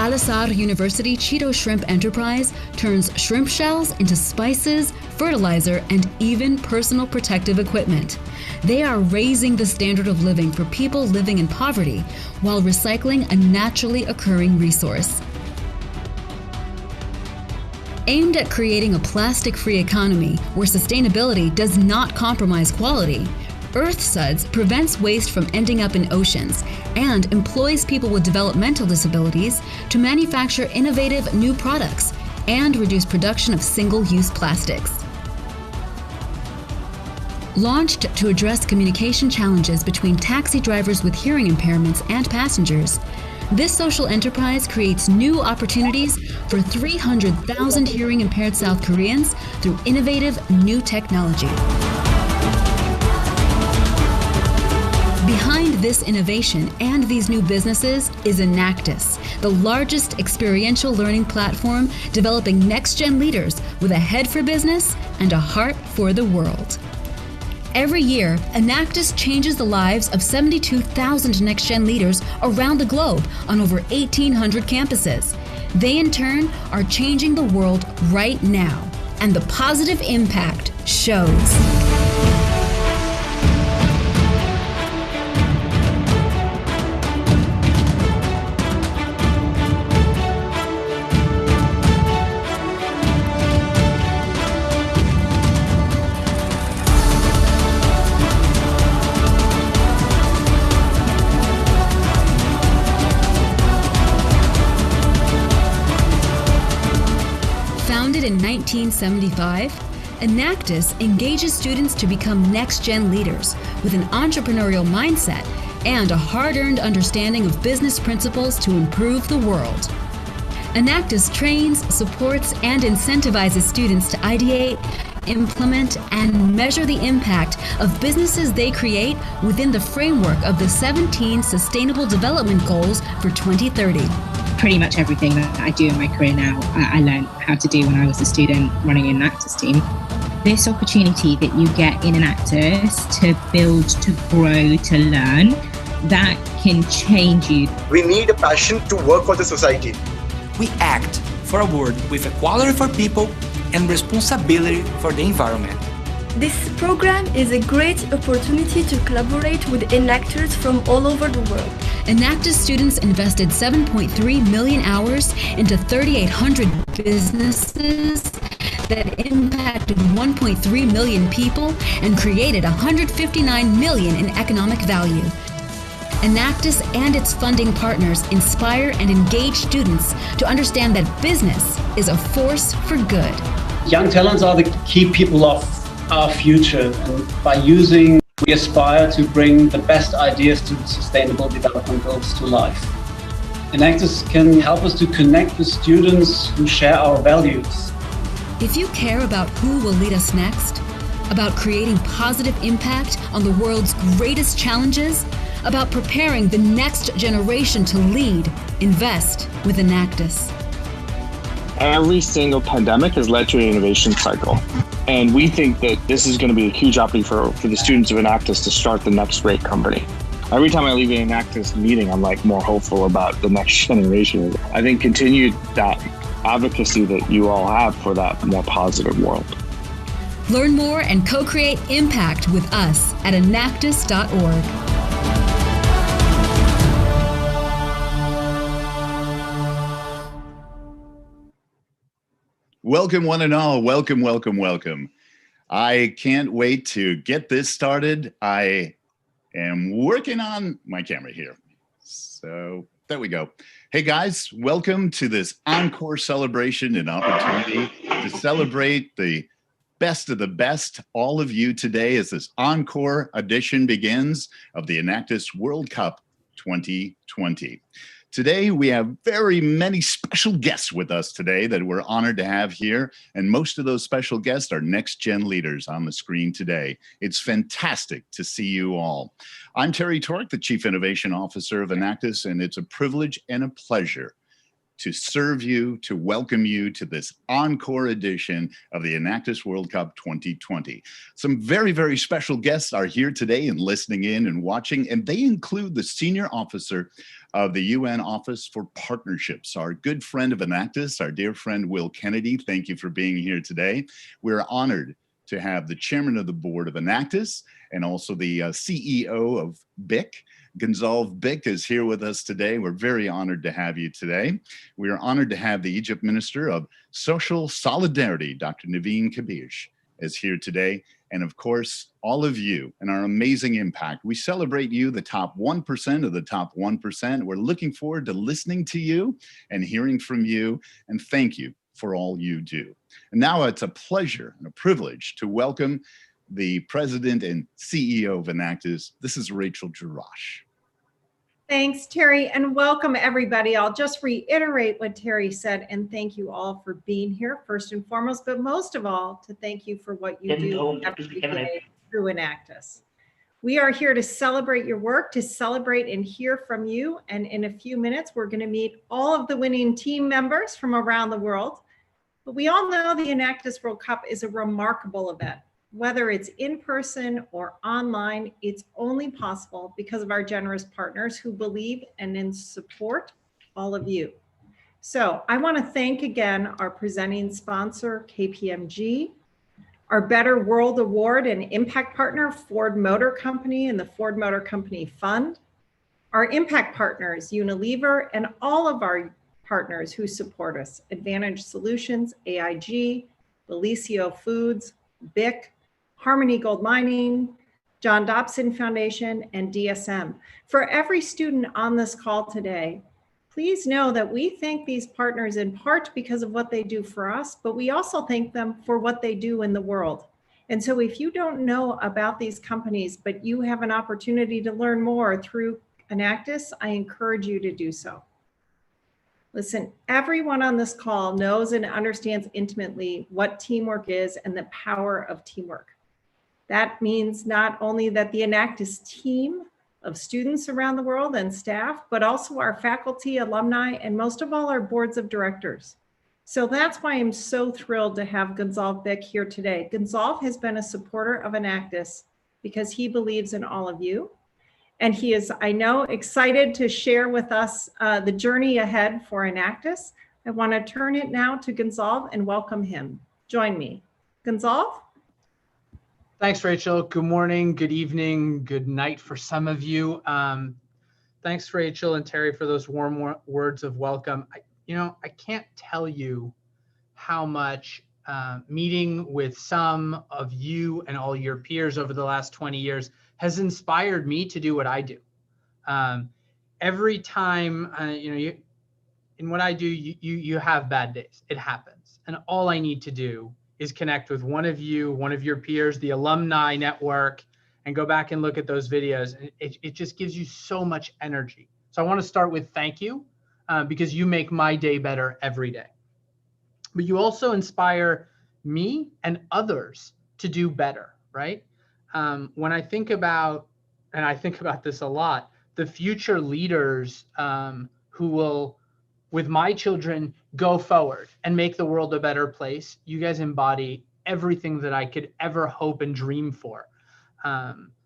Al-Azhar University Cheeto Shrimp Enterprise turns shrimp shells into spices, fertilizer, and even personal protective equipment. They are raising the standard of living for people living in poverty while recycling a naturally occurring resource. Aimed at creating a plastic-free economy where sustainability does not compromise quality, EarthSuds prevents waste from ending up in oceans and employs people with developmental disabilities to manufacture innovative new products and reduce production of single-use plastics. Launched to address communication challenges between taxi drivers with hearing impairments and passengers, this social enterprise creates new opportunities for 300,000 hearing-impaired South Koreans through innovative new technology. Behind this innovation and these new businesses is Enactus, the largest experiential learning platform developing next-gen leaders with a head for business and a heart for the world. Every year, Enactus changes the lives of 72,000 next-gen leaders around the globe on over 1,800 campuses. They, in turn, are changing the world right now, and the positive impact shows. Founded in 1975, Enactus engages students to become next-gen leaders with an entrepreneurial mindset and a hard-earned understanding of business principles to improve the world. Enactus trains, supports, and incentivizes students to ideate, implement, and measure the impact of businesses they create within the framework of the 17 Sustainable Development Goals for 2030. Pretty much everything that I do in my career now, I learned how to do when I was a student running an Enactus team. This opportunity that you get in Enactus to build, to grow, to learn, that can change you. We need a passion to work for the society. We act for a world with equality for people and responsibility for the environment. This program is a great opportunity to collaborate with enactors from all over the world. Enactus students invested 7.3 million hours into 3,800 businesses that impacted 1.3 million people and created 159 million in economic value. Enactus and its funding partners inspire and engage students to understand that business is a force for good. Young talents are the key people of our future, and by using, we aspire to bring the best ideas to the Sustainable Development Goals to life. Enactus can help us to connect with students who share our values. If you care about who will lead us next, about creating positive impact on the world's greatest challenges, about preparing the next generation to lead, invest with Enactus. Every single pandemic has led to an innovation cycle. And we think that this is going to be a huge opportunity for the students of Enactus to start the next great company. Every time I leave an Enactus meeting, I'm like more hopeful about the next generation. I think continue that advocacy that you all have for that more positive world. Learn more and co-create impact with us at enactus.org. Welcome, one and all. Welcome, welcome, welcome. I can't wait to get this started. I am working on my camera here. So there we go. Hey guys, welcome to this encore celebration and opportunity to celebrate the best of the best, all of you today, as this encore edition begins of the Enactus World Cup 2020. Today, we have very many special guests with us today that we're honored to have here. And most of those special guests are next-gen leaders on the screen today. It's fantastic to see you all. I'm Terry Tork, the Chief Innovation Officer of Enactus, and it's a privilege and a pleasure to serve you, to welcome you to this encore edition of the Enactus World Cup 2020. Some very, very special guests are here today and listening in and watching, and they include the Senior Officer of the UN Office for Partnerships, our good friend of Enactus, our dear friend Will Kennedy. Thank you for being here today. We're honored to have the Chairman of the Board of Enactus and also the CEO of BIC. Gonzalve Bick is here with us today. We're very honored to have you today. We are honored to have the Egypt Minister of Social Solidarity, Dr. Naveen Kabish, is here today. And of course, all of you and our amazing impact. We celebrate you, the top 1% of the top 1%. We're looking forward to listening to you and hearing from you. And thank you for all you do. And now it's a pleasure and a privilege to welcome the President and CEO of Enactus. This is Rachel Jarash. Thanks, Terry, and welcome everybody. I'll just reiterate what Terry said and thank you all for being here first and foremost, but most of all to thank you for what you do every day through Enactus. We are here to celebrate your work, to celebrate and hear from you. And in a few minutes, we're going to meet all of the winning team members from around the world. But we all know the Enactus World Cup is a remarkable event. Whether it's in person or online, it's only possible because of our generous partners who believe and then support all of you. So I want to thank again our presenting sponsor, KPMG, our Better World Award and impact partner, Ford Motor Company and the Ford Motor Company Fund, our impact partners, Unilever, and all of our partners who support us, Advantage Solutions, AIG, Belicio Foods, BIC, Harmony Gold Mining, John Dobson Foundation, and DSM. For every student on this call today, please know that we thank these partners in part because of what they do for us, but we also thank them for what they do in the world. And so if you don't know about these companies, but you have an opportunity to learn more through Enactus, I encourage you to do so. Listen, everyone on this call knows and understands intimately what teamwork is and the power of teamwork. That means not only that the Enactus team of students around the world and staff, but also our faculty, alumni, and most of all, our boards of directors. So that's why I'm so thrilled to have Gonzalve Bick here today. Gonzalve has been a supporter of Enactus because he believes in all of you. And he is, I know, excited to share with us the journey ahead for Enactus. I want to turn it now to Gonzalve and welcome him. Join me. Gonzalve? Thanks, Rachel. Good morning, good evening, good night for some of you. Thanks, Rachel and Terry, for those warm words of welcome. I can't tell you how much meeting with some of you and all your peers over the last 20 years has inspired me to do what I do. Every time, in what I do, you have bad days. It happens. And all I need to do is connect with one of you, one of your peers, the alumni network, and go back and look at those videos. It just gives you so much energy. So I want to start with thank you, because you make my day better every day. But you also inspire me and others to do better, right? When I think about, and I think about this a lot, the future leaders who will, with my children, go forward and make the world a better place. You guys embody everything that I could ever hope and dream for.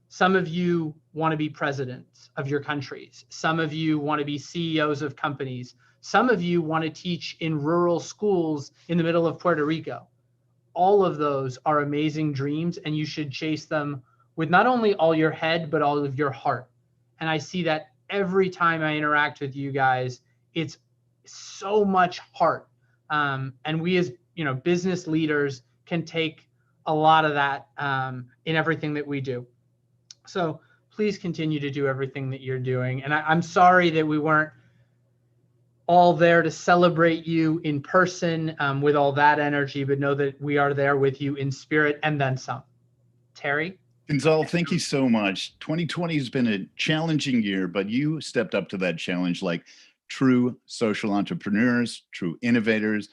Some of you want to be presidents of your countries. Some of you want to be CEOs of companies. Some of you want to teach in rural schools in the middle of Puerto Rico. All of those are amazing dreams, and you should chase them with not only all your head, but all of your heart. And I see that every time I interact with you guys. It's so much heart. And we as business leaders can take a lot of that in everything that we do. So please continue to do everything that you're doing. And I'm sorry that we weren't all there to celebrate you in person with all that energy, but know that we are there with you in spirit and then some. Terry? Gonzalve, thank you so much. 2020 has been a challenging year, but you stepped up to that challenge like true social entrepreneurs, true innovators.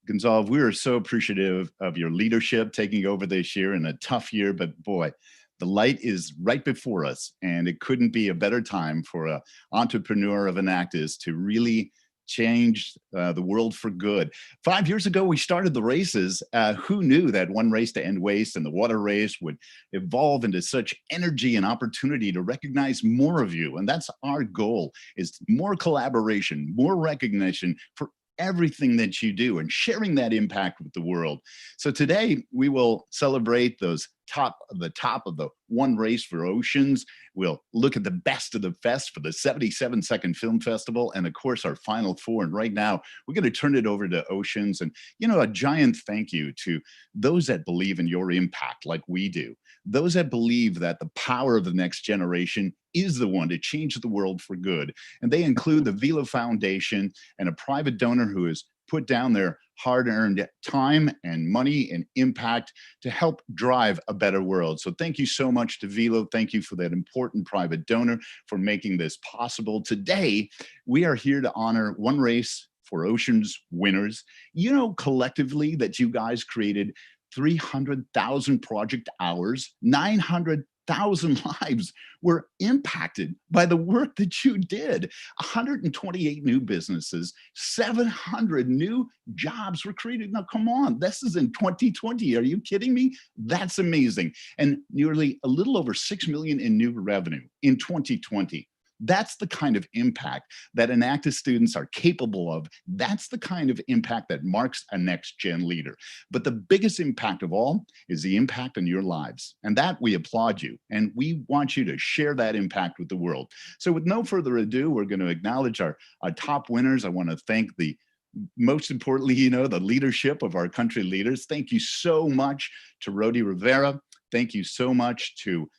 Gonzalve, we are so appreciative of your leadership taking over this year in a tough year, but boy, the light is right before us, and it couldn't be a better time for an entrepreneur of Enactus to really changed the world for good. 5 years ago, we started the races. Who knew that One Race to End Waste and the water race would evolve into such energy and opportunity to recognize more of you? And that's our goal, is more collaboration, more recognition for everything that you do and sharing that impact with the world. So today we will celebrate the top of the One Race for Oceans. We'll look at the best of the fest for the 77-second film festival, and of course our final four. And right now we're going to turn it over to Oceans, and a giant thank you to those that believe in your impact like we do, those that believe that the power of the next generation is the one to change the world for good. And they include the Velo Foundation and a private donor who has put down their hard-earned time and money and impact to help drive a better world. So thank you so much to Velo. Thank you for that important private donor for making this possible. Today, we are here to honor One Race for Oceans winners. Collectively that you guys created 300,000 project hours, 900,000 lives were impacted by the work that you did. 128 new businesses, 700 new jobs were created. Now, come on, this is in 2020. Are you kidding me? That's amazing. And nearly a little over 6 million in new revenue in 2020. That's the kind of impact that Enactus students are capable of. That's the kind of impact that marks a next-gen leader. But the biggest impact of all is the impact on your lives. And that we applaud you. And we want you to share that impact with the world. So with no further ado, we're going to acknowledge our top winners. I want to thank most importantly, the leadership of our country leaders. Thank you so much to Rodi Rivera. Thank you so much to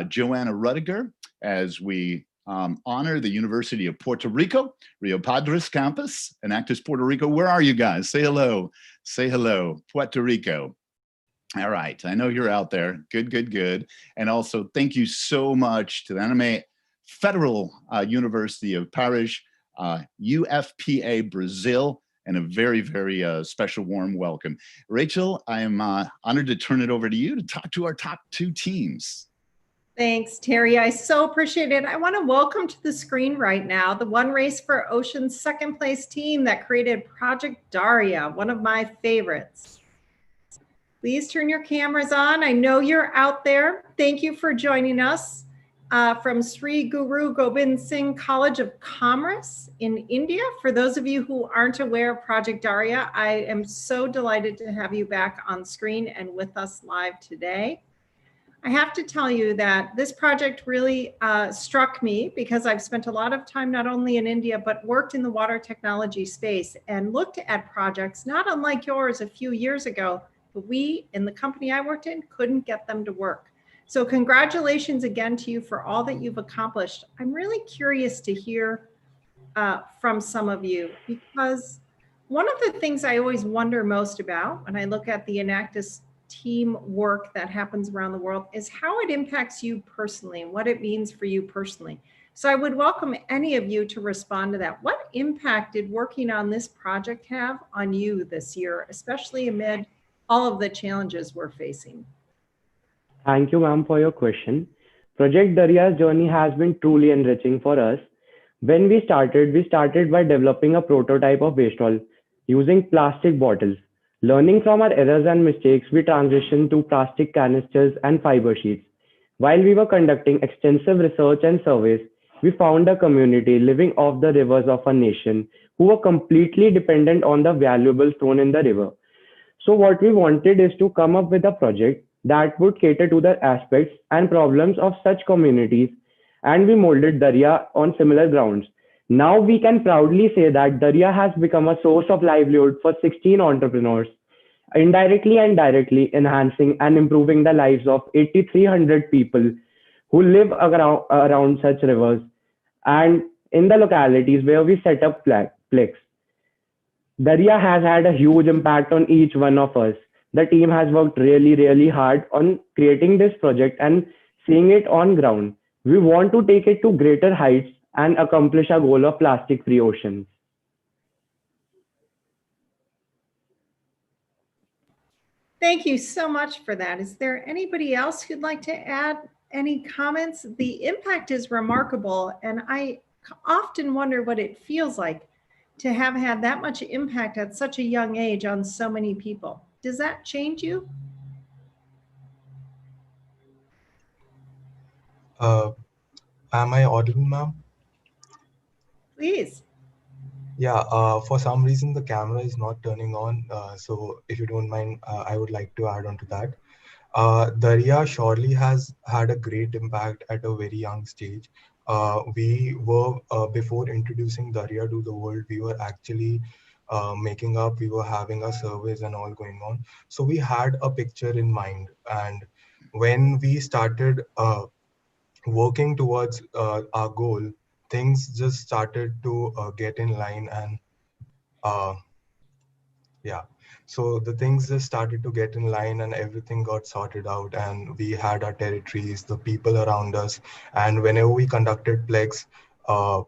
Joanna Rudiger as we honor the University of Puerto Rico, Rio Padres campus, Enactus, Puerto Rico. Where are you guys? Say hello. Say hello, Puerto Rico. All right, I know you're out there. Good, good, good. And also thank you so much to the Anime Federal University of Paris, UFPA Brazil, and a very, very special warm welcome. Rachel, I am honored to turn it over to you to talk to our top two teams. Thanks, Terry. I so appreciate it. I want to welcome to the screen right now the One Race for Oceans second place team that created Project Daria, one of my favorites. Please turn your cameras on. I know you're out there. Thank you for joining us from Sri Guru Gobind Singh College of Commerce in India. For those of you who aren't aware of Project Daria, I am so delighted to have you back on screen and with us live today. I have to tell you that this project really struck me because I've spent a lot of time not only in India, but worked in the water technology space and looked at projects not unlike yours a few years ago, but we in the company I worked in couldn't get them to work. So congratulations again to you for all that you've accomplished. I'm really curious to hear from some of you, because one of the things I always wonder most about when I look at the Enactus team work that happens around the world is how it impacts you personally and what it means for you personally. So I would welcome any of you to respond to that. What impact did working on this project have on you this year, especially amid all of the challenges we're facing? Thank you, ma'am, for your question. Project Daria's journey has been truly enriching for us. When we started by developing a prototype of waste oil using plastic bottles. Learning from our errors and mistakes, we transitioned to plastic canisters and fiber sheets. While we were conducting extensive research and surveys, we found a community living off the rivers of our nation who were completely dependent on the valuables thrown in the river. So what we wanted is to come up with a project that would cater to the aspects and problems of such communities, and we molded Daria on similar grounds. Now we can proudly say that Daria has become a source of livelihood for 16 entrepreneurs, indirectly and directly enhancing and improving the lives of 8,300 people who live around such rivers and in the localities where we set up plex. Daria has had a huge impact on each one of us. The team has worked really, really hard on creating this project and seeing it on ground. We want to take it to greater heights and accomplish our goal of plastic-free oceans. Thank you so much for that. Is there anybody else who'd like to add any comments? The impact is remarkable, and I often wonder what it feels like to have had that much impact at such a young age on so many people. Does that change you? Am I audible, ma'am? Please. Yeah, for some reason the camera is not turning on. So if you don't mind, I would like to add on to that. Darya surely has had a great impact at a very young stage. We were, before introducing Darya to the world, we were actually we were having our surveys and all going on. So we had a picture in mind. And when we started working towards our goal, things just started to get in line and uh, yeah. So the things just started to get in line and everything got sorted out and we had our territories, the people around us. And whenever we conducted Plex, uh,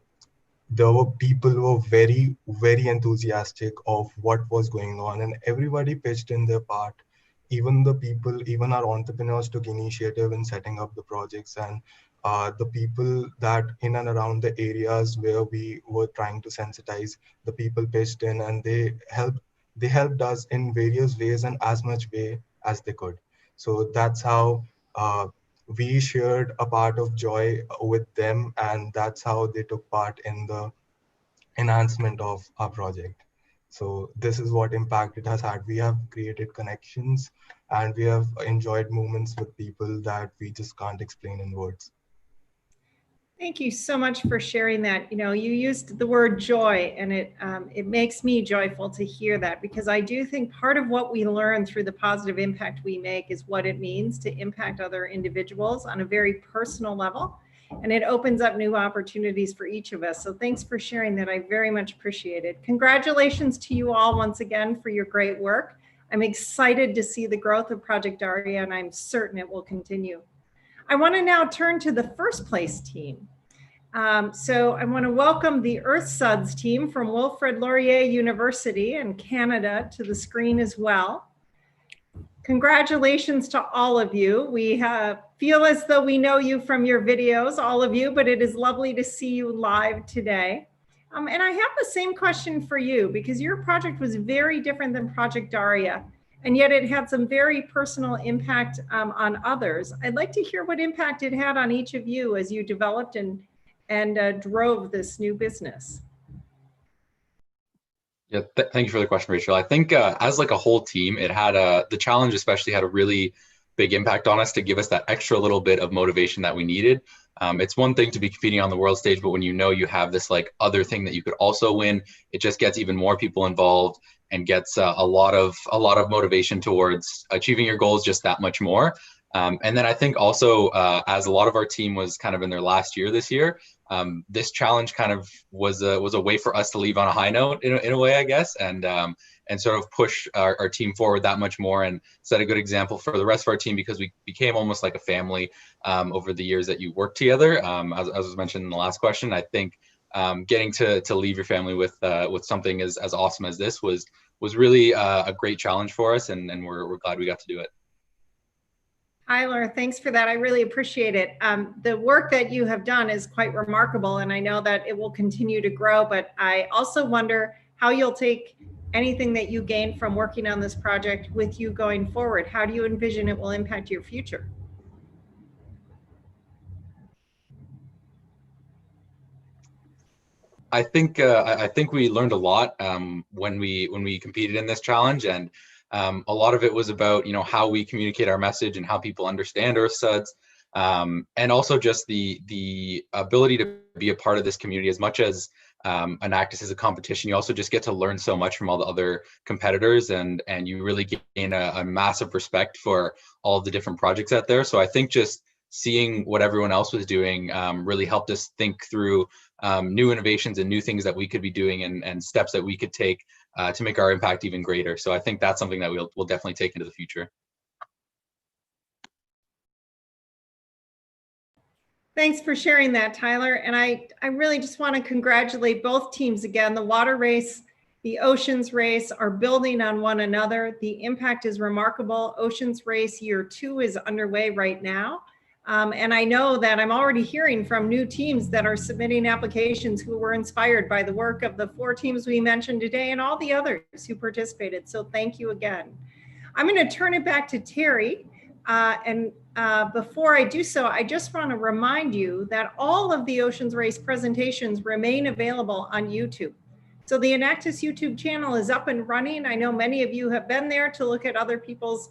there were people who were very, very enthusiastic of what was going on and everybody pitched in their part. Even the people, even our entrepreneurs took initiative in setting up the projects and the people that in and around the areas where we were trying to sensitize, the people pitched in and they helped us in various ways and as much way as they could. So that's how we shared a part of joy with them, and that's how they took part in the enhancement of our project. So this is what impact it has had. We have created connections and we have enjoyed moments with people that we just can't explain in words. Thank you so much for sharing that. You know, you used the word joy, and it makes me joyful to hear that, because I do think part of what we learn through the positive impact we make is what it means to impact other individuals on a very personal level, and it opens up new opportunities for each of us. So thanks for sharing that. I very much appreciate it. Congratulations to you all once again for your great work. I'm excited to see the growth of Project Daria, and I'm certain it will continue. I want to now turn to the first place team. So I want to welcome the Earth Suds team from Wilfrid Laurier University in Canada to the screen as well. Congratulations to all of you. We feel as though we know you from your videos, all of you, but it is lovely to see you live today. And I have the same question for you, because your project was very different than Project Daria, and yet it had some very personal impact on others. I'd like to hear what impact it had on each of you as you developed and drove this new business. Yeah, thank you for the question, Rachel. I think as like a whole team, it had the challenge especially had a really big impact on us to give us that extra little bit of motivation that we needed. It's one thing to be competing on the world stage, but when you know you have this like other thing that you could also win, it just gets even more people involved and gets a lot of motivation towards achieving your goals just that much more. And then I think also as a lot of our team was kind of in their last year this year, this challenge kind of was a way for us to leave on a high note in a way, I guess, and sort of push our team forward that much more and set a good example for the rest of our team, because we became almost like a family over the years that you worked together. As was mentioned in the last question, I think getting to leave your family with something as awesome as this was really a great challenge for us, and we're glad we got to do it. Tyler, thanks for that. I really appreciate it. The work that you have done is quite remarkable, and I know that it will continue to grow, but I also wonder how you'll take anything that you gain from working on this project with you going forward. How do you envision it will impact your future? I think we learned a lot when we competed in this challenge, and a lot of it was about how we communicate our message and how people understand Earth Suds, and also just the ability to be a part of this community. As much as Enactus is a competition, you also just get to learn so much from all the other competitors, and you really gain a massive respect for all of the different projects out there. So I think just seeing what everyone else was doing really helped us think through new innovations and new things that we could be doing, and steps that we could take to make our impact even greater. So I think that's something that we'll definitely take into the future. Thanks for sharing that, Tyler. And I really just want to congratulate both teams again. The water race, the oceans race are building on one another. The impact is remarkable. Oceans race year 2 is underway right now. And I know that I'm already hearing from new teams that are submitting applications who were inspired by the work of the 4 teams we mentioned today and all the others who participated. So thank you again. I'm going to turn it back to Terry. Before I do so, I just want to remind you that all of the Oceans Race presentations remain available on YouTube. So the Enactus YouTube channel is up and running. I know many of you have been there to look at other people's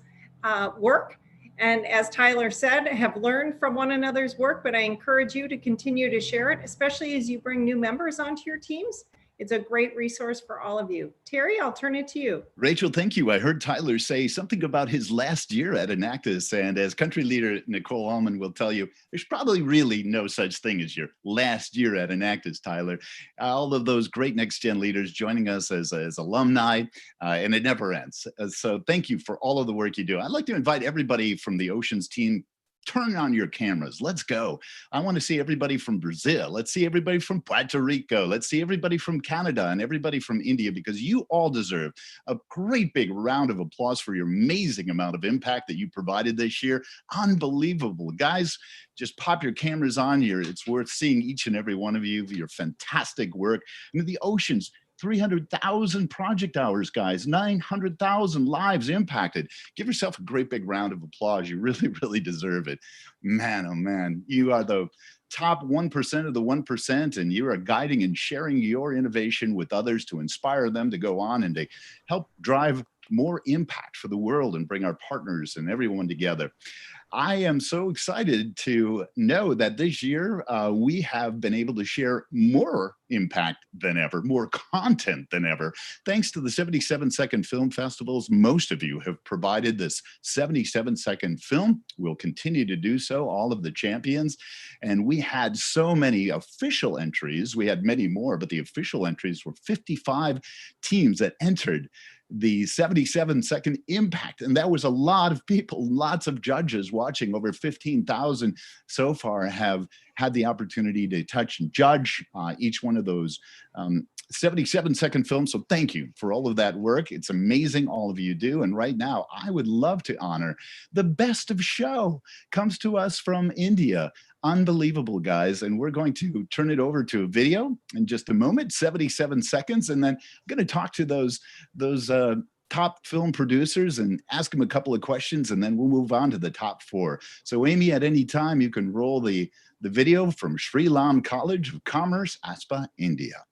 work. And as Tyler said, have learned from one another's work, but I encourage you to continue to share it, especially as you bring new members onto your teams. It's a great resource for all of you. Terry, I'll turn it to you. Rachel, thank you. I heard Tyler say something about his last year at Enactus, and as country leader Nicole Allman will tell you, there's probably really no such thing as your last year at Enactus, Tyler. All of those great next-gen leaders joining us as alumni, and it never ends. So thank you for all of the work you do. I'd like to invite everybody from the Oceans team. Turn on your cameras. Let's go. I want to see everybody from Brazil. Let's see everybody from Puerto Rico. Let's see everybody from Canada and everybody from India, because you all deserve a great big round of applause for your amazing amount of impact that you provided this year. Unbelievable. Guys, just pop your cameras on here. It's worth seeing each and every one of you, your fantastic work. I mean, the Oceans, 300,000 project hours, guys, 900,000 lives impacted. Give yourself a great big round of applause. You really, really deserve it. Man, oh man, you are the top 1% of the 1%, and you are guiding and sharing your innovation with others to inspire them to go on and to help drive more impact for the world and bring our partners and everyone together. I am so excited to know that this year we have been able to share more impact than ever, more content than ever. Thanks to the 77-second film festivals, most of you have provided this 77-second film. We'll continue to do so, all of the champions. And we had so many official entries. We had many more, but the official entries were 55 teams that entered the 77-second impact. And that was a lot of people, lots of judges watching. Over 15,000 so far have had the opportunity to touch and judge each one of those 77-second films. So thank you for all of that work. It's amazing all of you do. And right now, I would love to honor the best of show. Comes to us from India. Unbelievable, guys. And we're going to turn it over to a video in just a moment, 77 seconds. And then I'm going to talk to those top film producers and ask them a couple of questions, and then we'll move on to the top 4. So Amy, at any time, you can roll the video from Sri Ram College of Commerce, Aspa, India.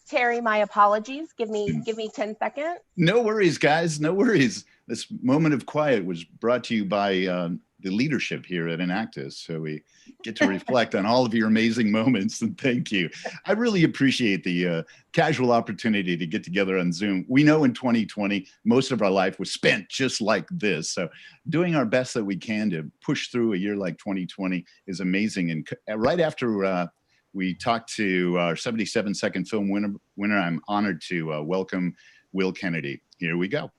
Terry, my apologies. Give me 10 seconds. No worries, guys. No worries. This moment of quiet was brought to you by the leadership here at Enactus. So we get to reflect on all of your amazing moments, and thank you. I really appreciate the casual opportunity to get together on Zoom. We know in 2020, most of our life was spent just like this. So doing our best that we can to push through a year like 2020 is amazing. And right after we talked to our 77-second film winner. I'm honored to welcome Will Kennedy. Here we go.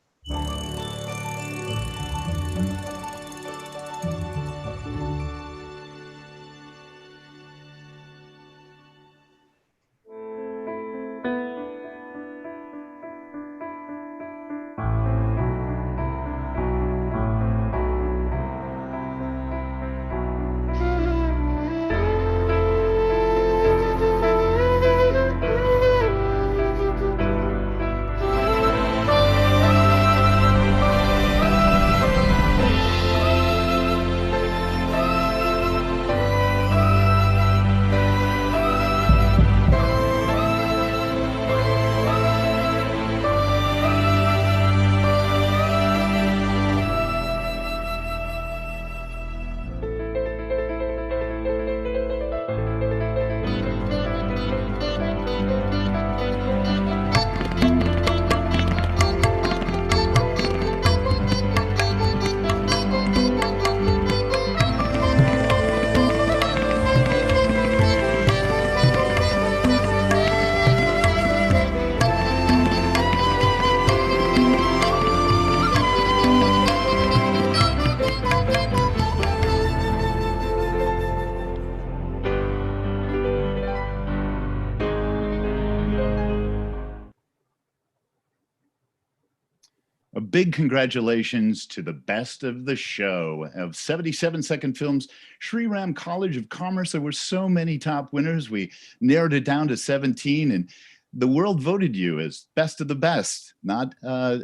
big congratulations to the best of the show of 77-second films, Sriram College of Commerce. There were so many top winners. We narrowed it down to 17, and the world voted you as best of the best, not a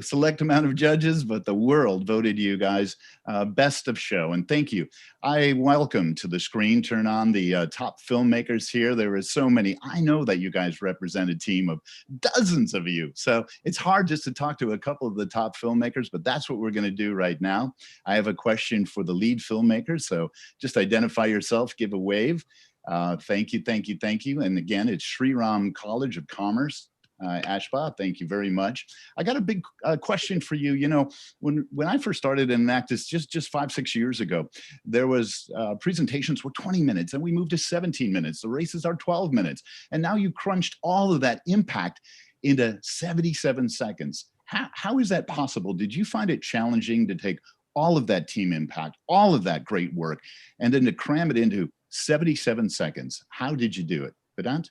select amount of judges, but the world voted you guys best of show. And thank you. I welcome to the screen, turn on the top filmmakers here. There are so many. I know that you guys represent a team of dozens of you. So it's hard just to talk to a couple of the top filmmakers, but that's what we're going to do right now. I have a question for the lead filmmakers. So just identify yourself, give a wave. Thank you, thank you, thank you. And again, it's Sriram College of Commerce. Ashba, thank you very much. I got a big question for you. You know, when I first started in Enactus just 5-6 years ago, there was presentations were 20 minutes and we moved to 17 minutes. The races are 12 minutes. And now you crunched all of that impact into 77 seconds. How is that possible? Did you find it challenging to take all of that team impact, all of that great work, and then to cram it into 77 seconds? How did you do it? Vedant?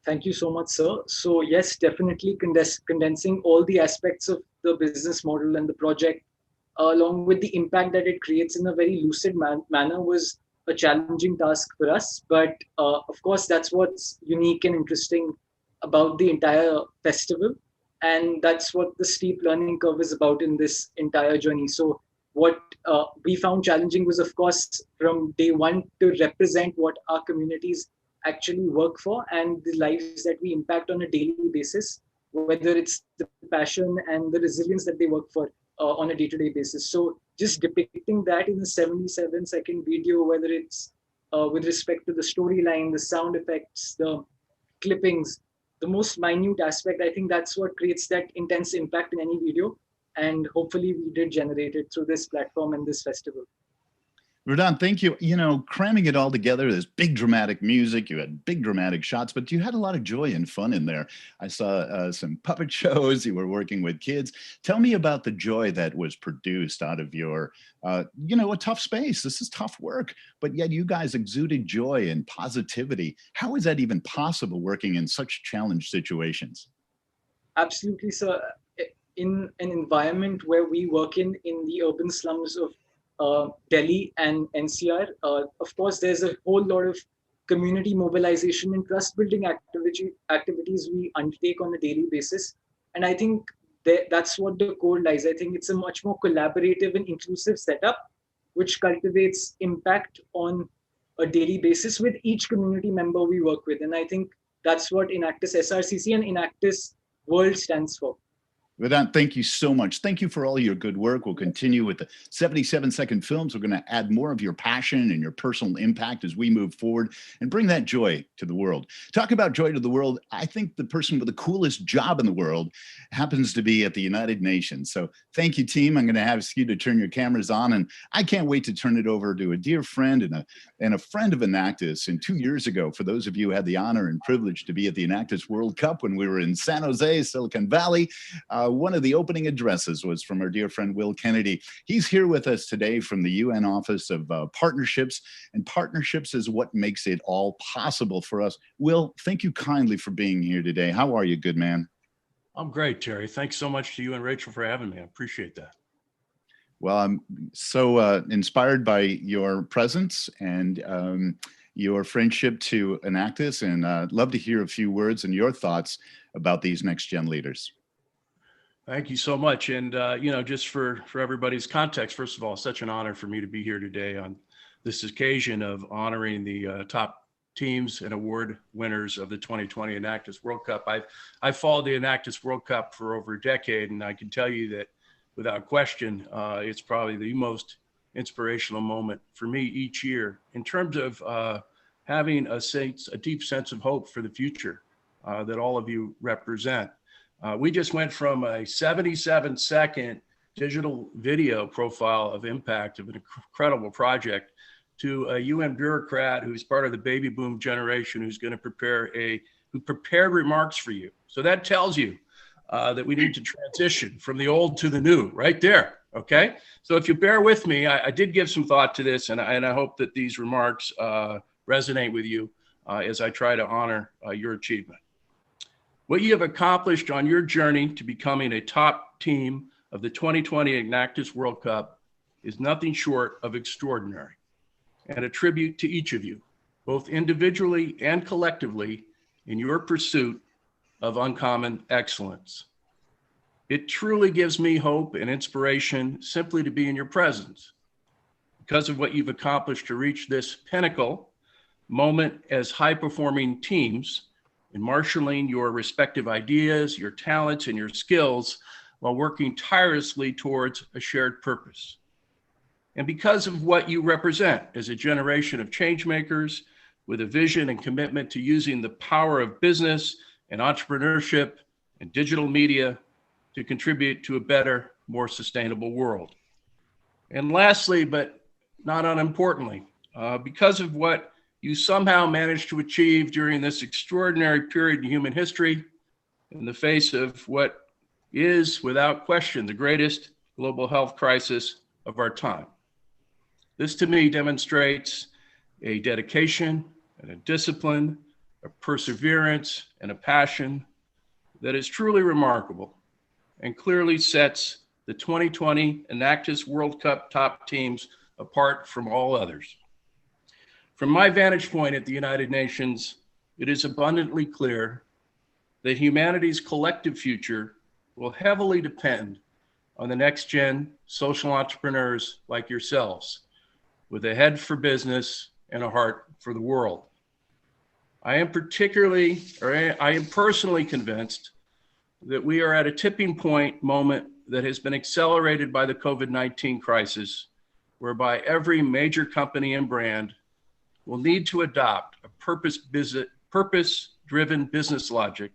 Thank you so much, sir. So yes, definitely condensing all the aspects of the business model and the project, along with the impact that it creates in a very lucid manner, was a challenging task for us. But of course, that's what's unique and interesting about the entire festival. And that's what the steep learning curve is about in this entire journey. So what we found challenging was, of course, from day one to represent what our communities actually work for and the lives that we impact on a daily basis, whether it's the passion and the resilience that they work for on a day-to-day basis. So just depicting that in a 77-second video, whether it's with respect to the storyline, the sound effects, the clippings, the most minute aspect, I think that's what creates that intense impact in any video. And hopefully we did generate it through this platform and this festival. Vedant, thank you. You know, cramming it all together, there's big dramatic music, you had big dramatic shots, but you had a lot of joy and fun in there. I saw some puppet shows, you were working with kids. Tell me about the joy that was produced out of your, you know, a tough space. This is tough work, but yet you guys exuded joy and positivity. How is that even possible working in such challenged situations? Absolutely, sir. In an environment where we work in the urban slums of Delhi and NCR, of course, there's a whole lot of community mobilization and trust building activities we undertake on a daily basis. And I think that's what the core lies. I think it's a much more collaborative and inclusive setup, which cultivates impact on a daily basis with each community member we work with. And I think that's what Enactus SRCC and Enactus World stands for. Vedant, thank you so much. Thank you for all your good work. We'll continue with the 77-second films. We're going to add more of your passion and your personal impact as we move forward and bring that joy to the world. Talk about joy to the world. I think the person with the coolest job in the world happens to be at the United Nations. So thank you, team. I'm going to ask you to turn your cameras on, and I can't wait to turn it over to a dear friend and a friend of Enactus. And 2 years ago, for those of you who had the honor and privilege to be at the Enactus World Cup when we were in San Jose, Silicon Valley, one of the opening addresses was from our dear friend, Will Kennedy. He's here with us today from the UN Office of Partnerships, and partnerships is what makes it all possible for us. Will, thank you kindly for being here today. How are you, good man? I'm great, Terry. Thanks so much to you and Rachel for having me. I appreciate that. Well, I'm so inspired by your presence and your friendship to Enactus, and I'd love to hear a few words and your thoughts about these next gen leaders. Thank you so much. And, you know, just for everybody's context, first of all, such an honor for me to be here today on this occasion of honoring the top teams and award winners of the 2020 Enactus World Cup. I've followed the Enactus World Cup for over a decade, and I can tell you that without question, it's probably the most inspirational moment for me each year in terms of having a deep sense of hope for the future that all of you represent. We just went from a 77-second digital video profile of impact of an incredible project to a UN bureaucrat who's part of the baby boom generation who's going to who prepared remarks for you. So that tells you that we need to transition from the old to the new right there. Okay. So if you bear with me, I did give some thought to this, and I hope that these remarks resonate with you as I try to honor your achievement. What you have accomplished on your journey to becoming a top team of the 2020 Enactus World Cup is nothing short of extraordinary, and a tribute to each of you, both individually and collectively, in your pursuit of uncommon excellence. It truly gives me hope and inspiration simply to be in your presence because of what you've accomplished to reach this pinnacle moment as high-performing teams in marshaling your respective ideas, your talents, and your skills while working tirelessly towards a shared purpose. And because of what you represent as a generation of change makers with a vision and commitment to using the power of business and entrepreneurship and digital media to contribute to a better, more sustainable world. And lastly, but not unimportantly, because of what you somehow managed to achieve during this extraordinary period in human history, in the face of what is, without question, the greatest global health crisis of our time. This, to me, demonstrates a dedication and a discipline, a perseverance and a passion that is truly remarkable and clearly sets the 2020 Enactus World Cup top teams apart from all others. From my vantage point at the United Nations, it is abundantly clear that humanity's collective future will heavily depend on the next gen social entrepreneurs like yourselves, with a head for business and a heart for the world. I am personally convinced that we are at a tipping point moment that has been accelerated by the COVID-19 crisis, whereby every major company and brand will need to adopt a purpose-driven business logic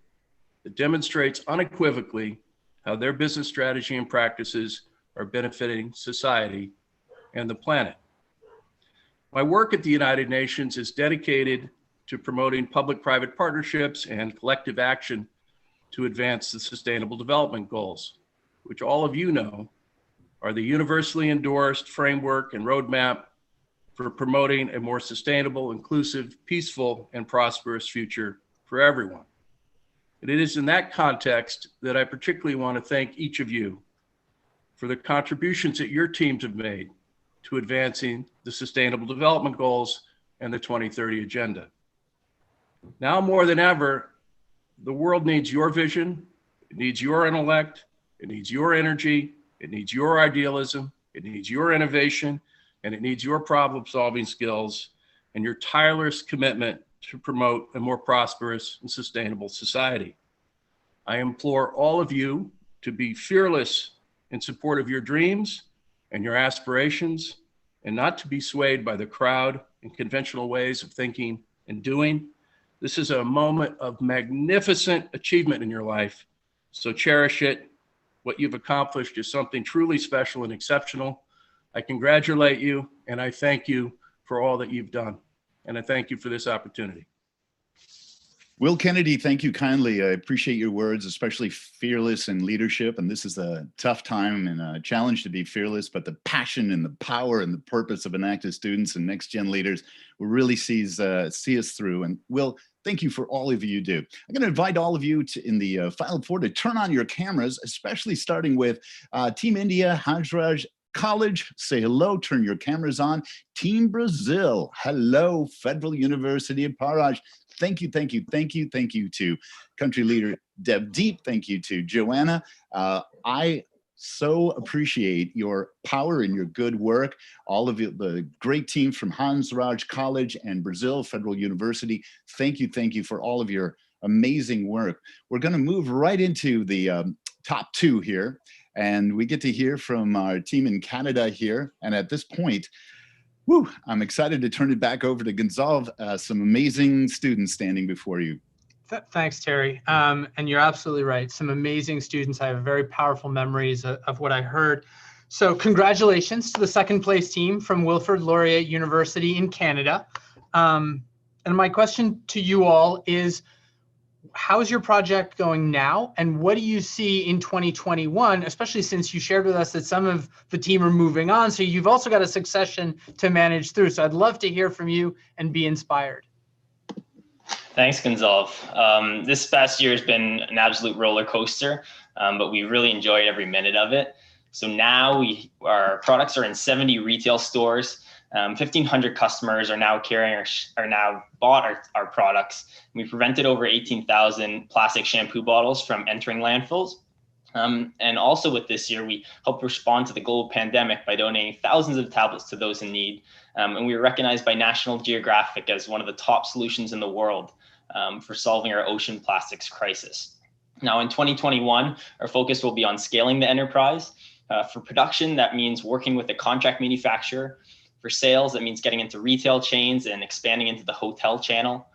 that demonstrates unequivocally how their business strategy and practices are benefiting society and the planet. My work at the United Nations is dedicated to promoting public-private partnerships and collective action to advance the Sustainable Development Goals, which all of you know are the universally endorsed framework and roadmap for promoting a more sustainable, inclusive, peaceful, and prosperous future for everyone. And it is in that context that I particularly want to thank each of you for the contributions that your teams have made to advancing the Sustainable Development Goals and the 2030 Agenda. Now more than ever, the world needs your vision, it needs your intellect, it needs your energy, it needs your idealism, it needs your innovation, and it needs your problem-solving skills and your tireless commitment to promote a more prosperous and sustainable society. I implore all of you to be fearless in support of your dreams and your aspirations, and not to be swayed by the crowd and conventional ways of thinking and doing. This is a moment of magnificent achievement in your life, so cherish it. What you've accomplished is something truly special and exceptional. I congratulate you, and I thank you for all that you've done. And I thank you for this opportunity. Will Kennedy, thank you kindly. I appreciate your words, especially fearless in leadership. And this is a tough time and a challenge to be fearless, but the passion and the power and the purpose of Enactus students and next gen leaders will really see us through. And Will, thank you for all of you do. I'm going to invite all of you in the final four to turn on your cameras, especially starting with Team India, Hajraj College, say hello, turn your cameras on. Team Brazil, hello, Federal University of Paraj. Thank you, thank you, thank you, thank you to country leader Deb Deep. Thank you to Joanna. I so appreciate your power and your good work. All of you, the great team from Hans Raj College and Brazil Federal University. Thank you for all of your amazing work. We're going to move right into the top two here. And we get to hear from our team in Canada here. And at this point, I'm excited to turn it back over to Gonzalve, some amazing students standing before you. Thanks, Terry. And you're absolutely right. Some amazing students. I have very powerful memories of what I heard. So congratulations to the second place team from Wilfrid Laurier University in Canada. And my question to you all is, how's your project going now, and what do you see in 2021, especially since you shared with us that some of the team are moving on, so you've also got a succession to manage through. So I'd love to hear from you and be inspired. Thanks, Gonzalve. This past year has been an absolute roller coaster, but we really enjoyed every minute of it. So now our products are in 70 retail stores. 1,500 customers are now bought our products. We prevented over 18,000 plastic shampoo bottles from entering landfills. And also with this year, we helped respond to the global pandemic by donating thousands of tablets to those in need. And we were recognized by National Geographic as one of the top solutions in the world for solving our ocean plastics crisis. Now in 2021, our focus will be on scaling the enterprise. For production, that means working with a contract manufacturer. For sales, that means getting into retail chains and expanding into the hotel channel.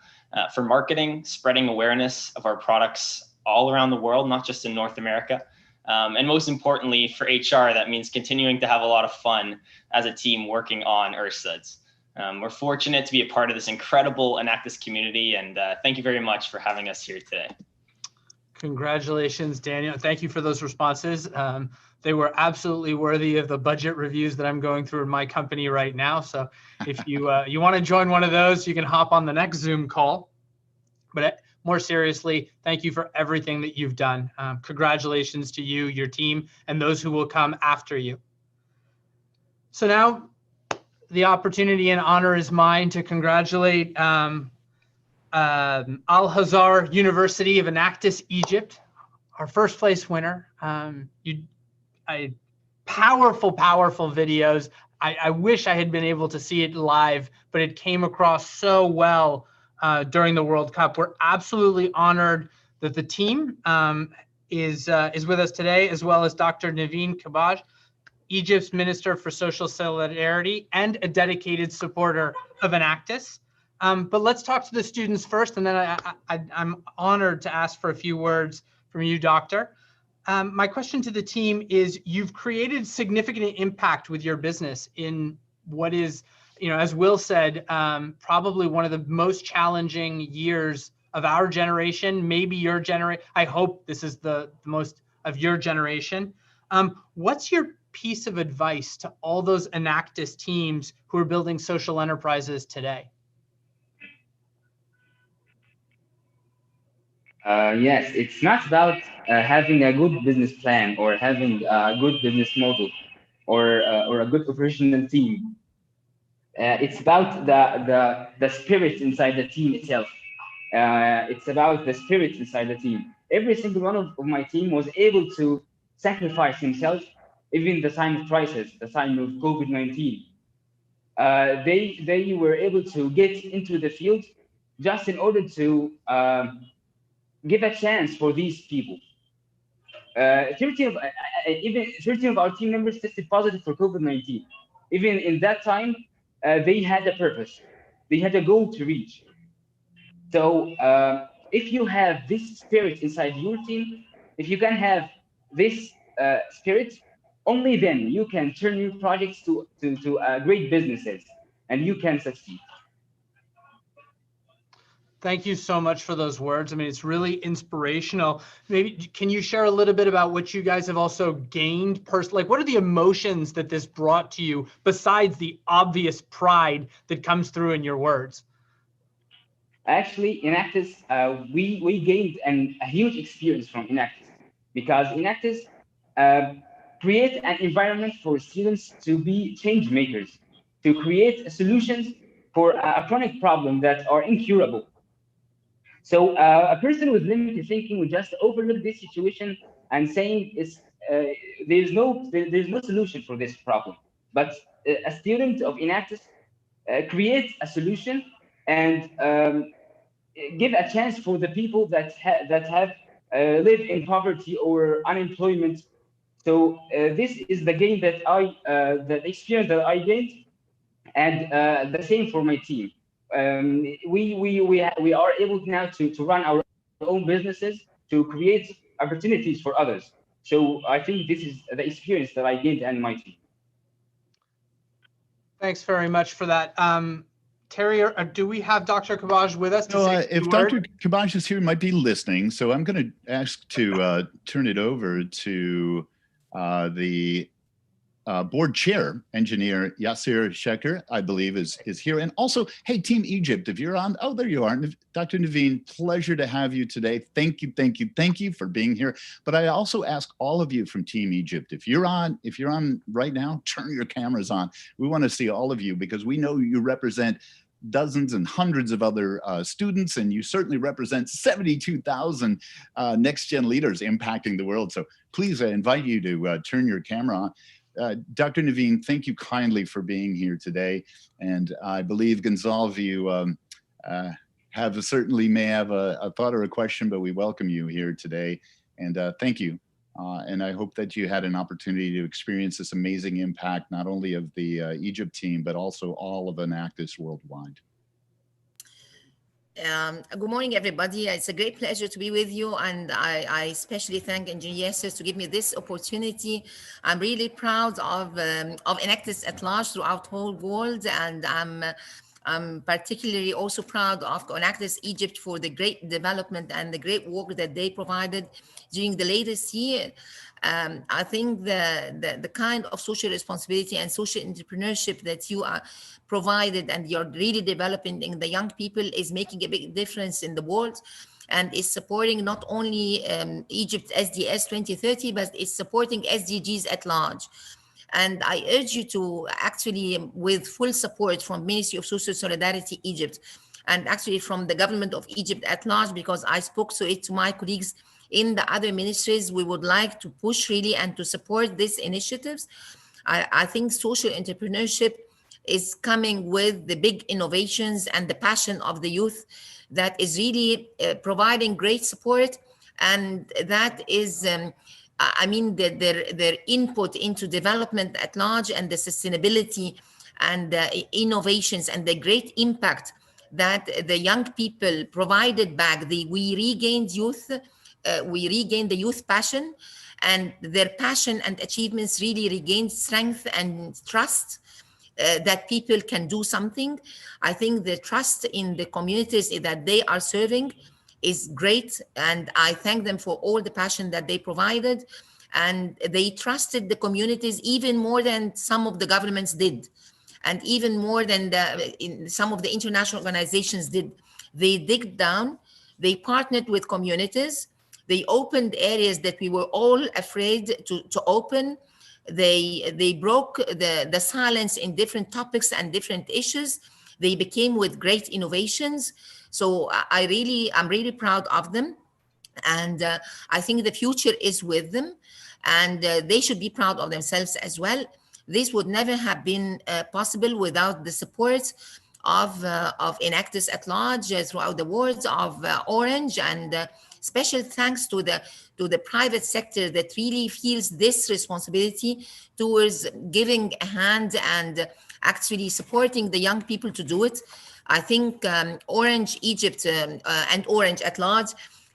For marketing, spreading awareness of our products all around the world, not just in North America. And most importantly, for HR, that means continuing to have a lot of fun as a team working on URSUDs. We're fortunate to be a part of this incredible Enactus community, and thank you very much for having us here today. Congratulations, Daniel. Thank you for those responses. They were absolutely worthy of the budget reviews that I'm going through in my company right now. So if you want to join one of those, you can hop on the next Zoom call. But more seriously, thank you for everything that you've done. Congratulations to you, your team, and those who will come after you. So now the opportunity and honor is mine to congratulate Al-Azhar University of Enactus, Egypt, our first place winner. Powerful videos. I wish I had been able to see it live, but it came across so well during the World Cup. We're absolutely honored that the team is with us today, as well as Dr. Naveen Kabaj, Egypt's Minister for Social Solidarity and a dedicated supporter of Enactus. But let's talk to the students first, and then I'm honored to ask for a few words from you, Doctor. My question to the team is, you've created significant impact with your business in what is, as Will said, probably one of the most challenging years of our generation, maybe your generation. I hope this is the most of your generation. What's your piece of advice to all those Enactus teams who are building social enterprises today? Yes, it's not about having a good business plan or having a good business model or a good operational team. It's about the spirit inside the team itself. It's about the spirit inside the team. Every single one of my team was able to sacrifice himself, even the time of crisis, the time of COVID-19. They were able to get into the field just in order to give a chance for these people. 30 of our team members tested positive for COVID-19. Even in that time, they had a purpose. They had a goal to reach. So if you have this spirit inside your team, if you can have this spirit, only then you can turn your projects to great businesses and you can succeed. Thank you so much for those words. I mean, it's really inspirational. Maybe can you share a little bit about what you guys have also gained personally? Like, what are the emotions that this brought to you besides the obvious pride that comes through in your words? Actually, Enactus, we gained a huge experience from Enactus, because Enactus create an environment for students to be change makers, to create solutions for a chronic problem that are incurable. So a person with limited thinking would just overlook this situation and saying there's no solution for this problem. But a student of Enactus creates a solution and give a chance for the people that have lived in poverty or unemployment. So this is the gain that the experience that I gained, and the same for my team. We are able now to run our own businesses, to create opportunities for others. So I think this is the experience that I gained and my team. Thanks very much for that. Terry, do we have Dr. Kabaj with us? No, if Dr. Kabaj is here, he might be listening. So I'm going to ask to turn it over to the board chair, engineer Yasser Shekhar, I believe is here. And also, hey, Team Egypt, if you're on, oh, there you are. Dr. Naveen, pleasure to have you today. Thank you for being here. But I also ask all of you from Team Egypt, if you're on right now, turn your cameras on. We want to see all of you because we know you represent dozens and hundreds of other students, and you certainly represent 72,000 next-gen leaders impacting the world. So please, I invite you to turn your camera on. Dr. Naveen, thank you kindly for being here today. And I believe, Gonzalve, you certainly may have a thought or a question, but we welcome you here today. And thank you. And I hope that you had an opportunity to experience this amazing impact, not only of the Egypt team, but also all of Enactus worldwide. Good morning, everybody. It's a great pleasure to be with you, and I especially thank Engineer Yasser to give me this opportunity. I'm really proud of Enactus at large throughout the whole world, and I'm particularly also proud of Enactus Egypt for the great development and the great work that they provided during the latest year. I think the kind of social responsibility and social entrepreneurship that you are provided and you're really developing in the young people is making a big difference in the world, and is supporting not only Egypt SDS 2030, but it's supporting SDGs at large. And I urge you to actually, with full support from Ministry of Social Solidarity Egypt, and actually from the government of Egypt at large, because I spoke to my colleagues in the other ministries, we would like to push really and to support these initiatives. I think social entrepreneurship is coming with the big innovations and the passion of the youth that is really providing great support, and that is I mean, their input into development at large and the sustainability and innovations and the great impact that the young people provided back. We regained youth, we regained the youth passion, and their passion and achievements really regained strength and trust that people can do something. I think the trust in the communities that they are serving is great, and I thank them for all the passion that they provided, and they trusted the communities even more than some of the governments did, and even more than some of the international organizations did. They dig down, they partnered with communities, they opened areas that we were all afraid to open. They broke the silence in different topics and different issues. They became with great innovations. So I'm really proud of them, and I think the future is with them, and they should be proud of themselves as well. This would never have been possible without the support of Enactus at large throughout the world, of Orange, and special thanks to the private sector that really feels this responsibility towards giving a hand and actually supporting the young people to do it. I think Orange Egypt and Orange at large,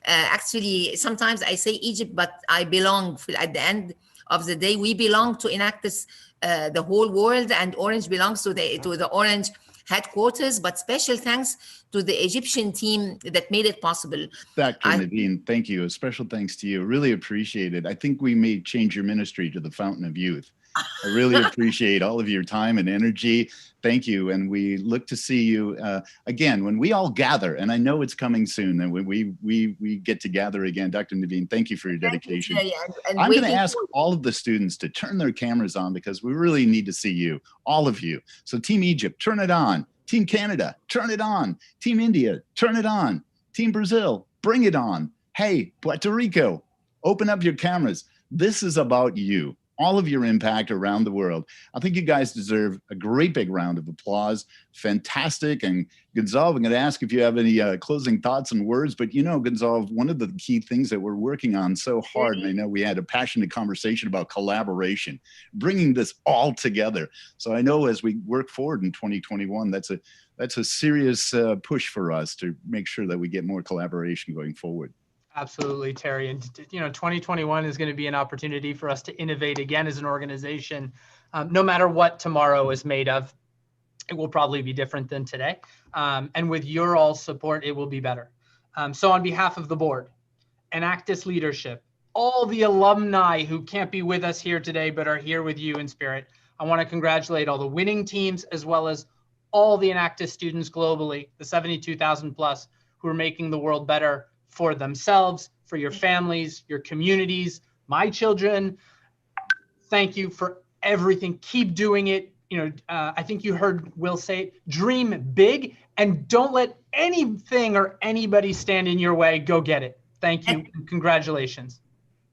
actually, sometimes I say Egypt, but I belong, at the end of the day, we belong to Enactus, the whole world, and Orange belongs to the Orange headquarters, but special thanks to the Egyptian team that made it possible. Dr. Naveen, thank you. A special thanks to you. Really appreciate it. I think we may change your ministry to the Fountain of Youth. I really appreciate all of your time and energy. Thank you. And we look to see you again when we all gather, and I know it's coming soon, and when we get to gather again. Dr. Naveen, thank you for your dedication. And I'm going to ask all of the students to turn their cameras on because we really need to see you, all of you. So Team Egypt, turn it on. Team Canada, turn it on. Team India, turn it on. Team Brazil, bring it on. Hey, Puerto Rico, open up your cameras. This is about you. All of your impact around the world. I think you guys deserve a great big round of applause. Fantastic. And Gonzalve, I'm going to ask if you have any closing thoughts and words, but you know, Gonzalve, one of the key things that we're working on so hard, and I know we had a passionate conversation about collaboration, bringing this all together. So I know as we work forward in 2021, that's a serious push for us to make sure that we get more collaboration going forward. Absolutely, Terry. And 2021 is going to be an opportunity for us to innovate again as an organization. No matter what tomorrow is made of, it will probably be different than today. And with your all support, it will be better. So on behalf of the board, Enactus leadership, all the alumni who can't be with us here today, but are here with you in spirit. I want to congratulate all the winning teams, as well as all the Enactus students globally, the 72,000 plus, who are making the world better for themselves, for your families, your communities, my children. Thank you for everything. Keep doing it. I think you heard Will say, dream big and don't let anything or anybody stand in your way. Go get it. Thank you. Congratulations.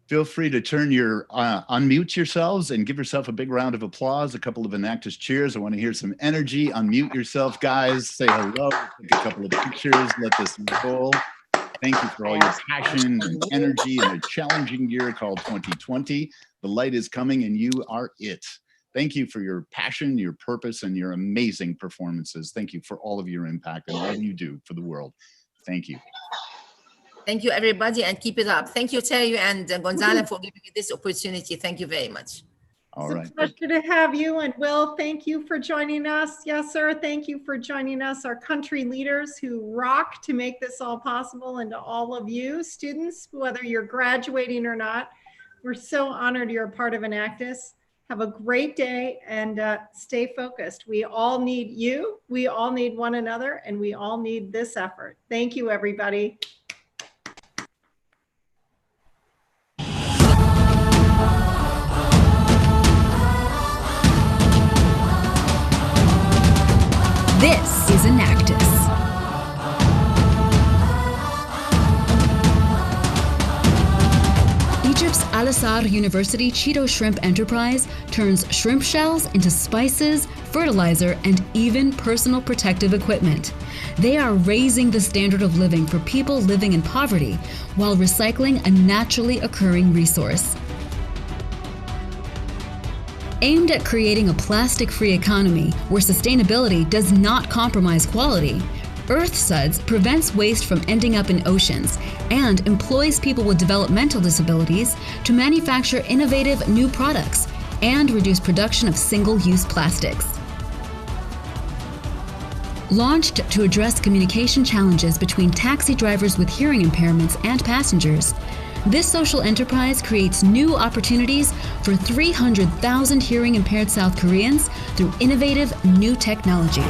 Feel free to turn your, unmute yourselves and give yourself a big round of applause, a couple of Enactus cheers. I want to hear some energy. Unmute yourself, guys. Say hello, take a couple of pictures, let this roll. Thank you for all your passion and energy in a challenging year called 2020. The light is coming and you are it. Thank you for your passion, your purpose, and your amazing performances. Thank you for all of your impact and all you do for the world. Thank you. Thank you, everybody, and keep it up. Thank you, Terry and Gonzalo, for giving me this opportunity. Thank you very much. All right. It's a pleasure to have you. And Will, thank you for joining us. Yes, sir. Thank you for joining us, our country leaders who rock to make this all possible, and to all of you students, whether you're graduating or not. We're so honored you're a part of Enactus. Have a great day and stay focused. We all need you. We all need one another, and we all need this effort. Thank you, everybody. This is Enactus. Egypt's Al-Azhar University Cheeto Shrimp Enterprise turns shrimp shells into spices, fertilizer, and even personal protective equipment. They are raising the standard of living for people living in poverty while recycling a naturally occurring resource. Aimed at creating a plastic-free economy where sustainability does not compromise quality, EarthSuds prevents waste from ending up in oceans and employs people with developmental disabilities to manufacture innovative new products and reduce production of single-use plastics. Launched to address communication challenges between taxi drivers with hearing impairments and passengers, this social enterprise creates new opportunities for 300,000 hearing-impaired South Koreans through innovative new technology.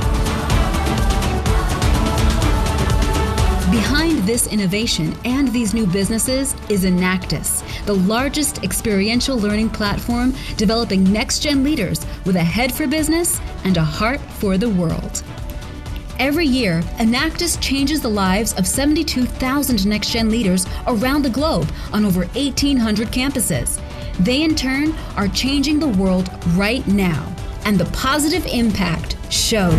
Behind this innovation and these new businesses is Enactus, the largest experiential learning platform developing next-gen leaders with a head for business and a heart for the world. Every year, Enactus changes the lives of 72,000 next-gen leaders around the globe on over 1,800 campuses. They, in turn, are changing the world right now, and the positive impact shows.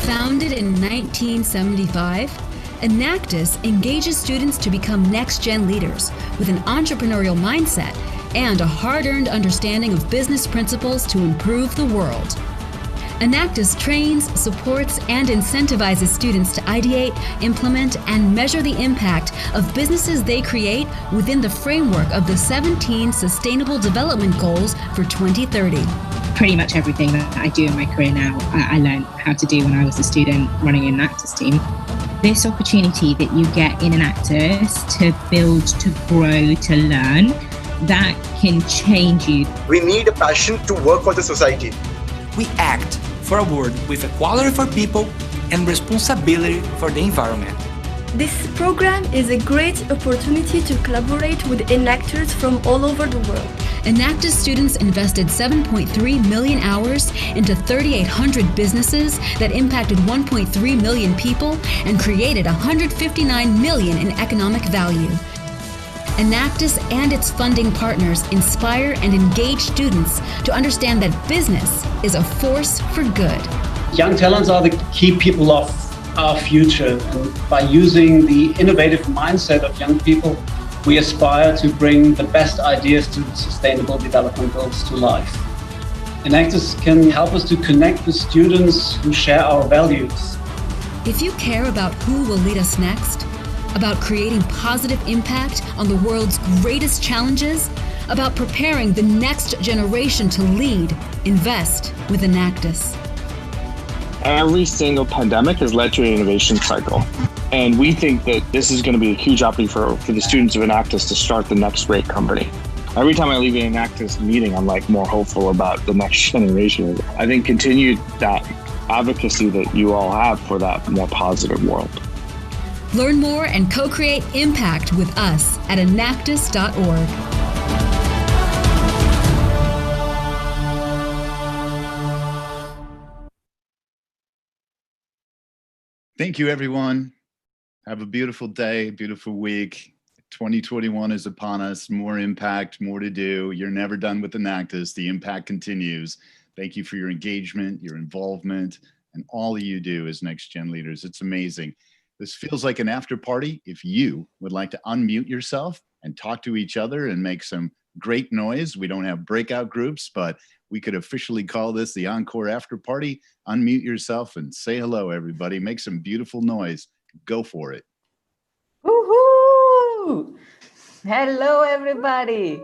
Founded in 1975, Enactus engages students to become next-gen leaders with an entrepreneurial mindset and a hard-earned understanding of business principles to improve the world. Enactus trains, supports, and incentivizes students to ideate, implement, and measure the impact of businesses they create within the framework of the 17 Sustainable Development Goals for 2030. Pretty much everything that I do in my career now, I learned how to do when I was a student running an Enactus team. This opportunity that you get in Enactus to build, to grow, to learn, that can change you. We need a passion to work for the society. We act for a world with equality for people and responsibility for the environment. This program is a great opportunity to collaborate with enactors from all over the world. Enactus students invested 7.3 million hours into 3,800 businesses that impacted 1.3 million people and created 159 million in economic value. Enactus and its funding partners inspire and engage students to understand that business is a force for good. Young talents are the key people of our future, and by using the innovative mindset of young people, we aspire to bring the best ideas to the Sustainable Development Goals to life. Enactus can help us to connect with students who share our values. If you care about who will lead us next, about creating positive impact on the world's greatest challenges, about preparing the next generation to lead, invest with Enactus. Every single pandemic has led to an innovation cycle. And we think that this is going to be a huge opportunity for the students of Enactus to start the next great company. Every time I leave an Enactus meeting, I'm like more hopeful about the next generation. I think continue that advocacy that you all have for that more positive world. Learn more and co-create impact with us at enactus.org. Thank you, everyone. Have a beautiful day, beautiful week. 2021 is upon us. More impact, more to do. You're never done with Enactus. The impact continues. Thank you for your engagement, your involvement, and all you do as Next Gen leaders. It's amazing. This feels like an after party. If you would like to unmute yourself and talk to each other and make some great noise, we don't have breakout groups, but we could officially call this the Encore After Party. Unmute yourself and say hello, everybody. Make some beautiful noise. Go for it. Woohoo! Hello, everybody.